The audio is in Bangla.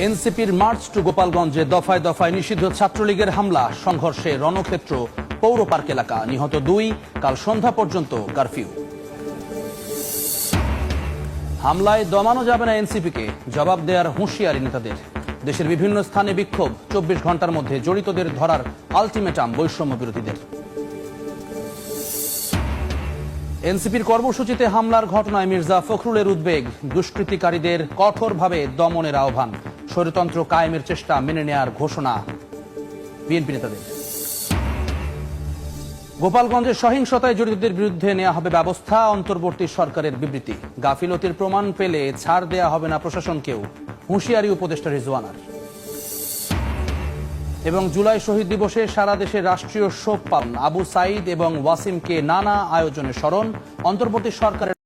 এনসিপির মার্চ টু গোপালগঞ্জে দফায় দফায় নিষিদ্ধ ছাত্রলীগের হামলা, সংঘর্ষে রণক্ষেত্র পৌর পার্ক এলাকা, নিহত 2, কাল সন্ধ্যা পর্যন্ত কারফিউ। হামলায় দমানো যাবে না এনসিপিকে, জবাব দেওয়ার হুঁশিয়ারি নেতাদের। দেশের বিভিন্ন স্থানে বিক্ষোভ, 24 ঘন্টার মধ্যে জড়িতদের ধরার আলটিমেটাম বৈষম্য বিরোধীদের। এনসিপির কর্মসূচিতে হামলার ঘটনায় মির্জা ফখরুলের উদ্বেগ, দুষ্কৃতিকারীদের কঠোরভাবে দমনের আহ্বান, স্বৈরতন্ত্র কায়েমের চেষ্টা মেনে নেয়ার ঘোষণা বিএনপি নেতাদের। গোপালগঞ্জের সহিংসতায় জড়িতদের বিরুদ্ধে নেওয়া হবে ব্যবস্থা, অন্তর্বর্তী সরকারের বিবৃতি। গাফিলতির প্রমাণ পেলে ছাড় দেয়া হবে না প্রশাসনকেও, হুঁশিয়ারি উপদেষ্টা রিজওয়ানার। এবং জুলাই শহীদ দিবসে সারা দেশে রাষ্ট্রীয় শোক পালন, আবু সাঈদ এবং ওয়াসিমকে নানা আয়োজনে স্মরণ, অন্তর্বর্তী সরকারের